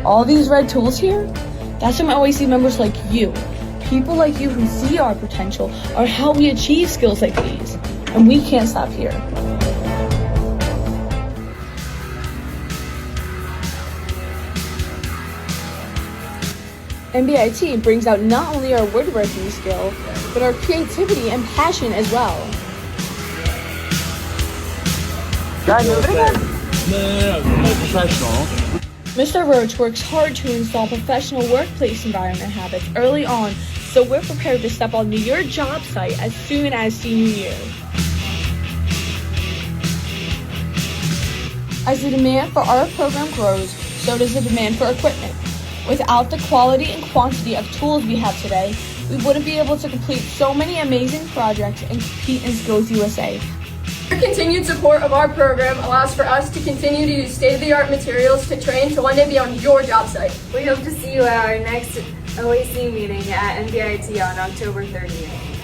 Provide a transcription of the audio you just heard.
all these red tools here? That's from OAC members like you. People like you who see our potential are how we achieve skills like these. And we can't stop here. Mbit brings out not only our woodworking skill, but our creativity and passion as well. No, professional. Mr. Roach works hard to install professional workplace environment habits early on, so we're prepared to step onto your job site as soon as senior year. As the demand for our program grows, so does the demand for equipment. Without the quality and quantity of tools we have today, we wouldn't be able to complete so many amazing projects and compete in Skills USA. Your continued support of our program allows for us to continue to use state-of-the-art materials to train to one day be on your job site. We hope to see you at our next OAC meeting at Mbit on October 30th.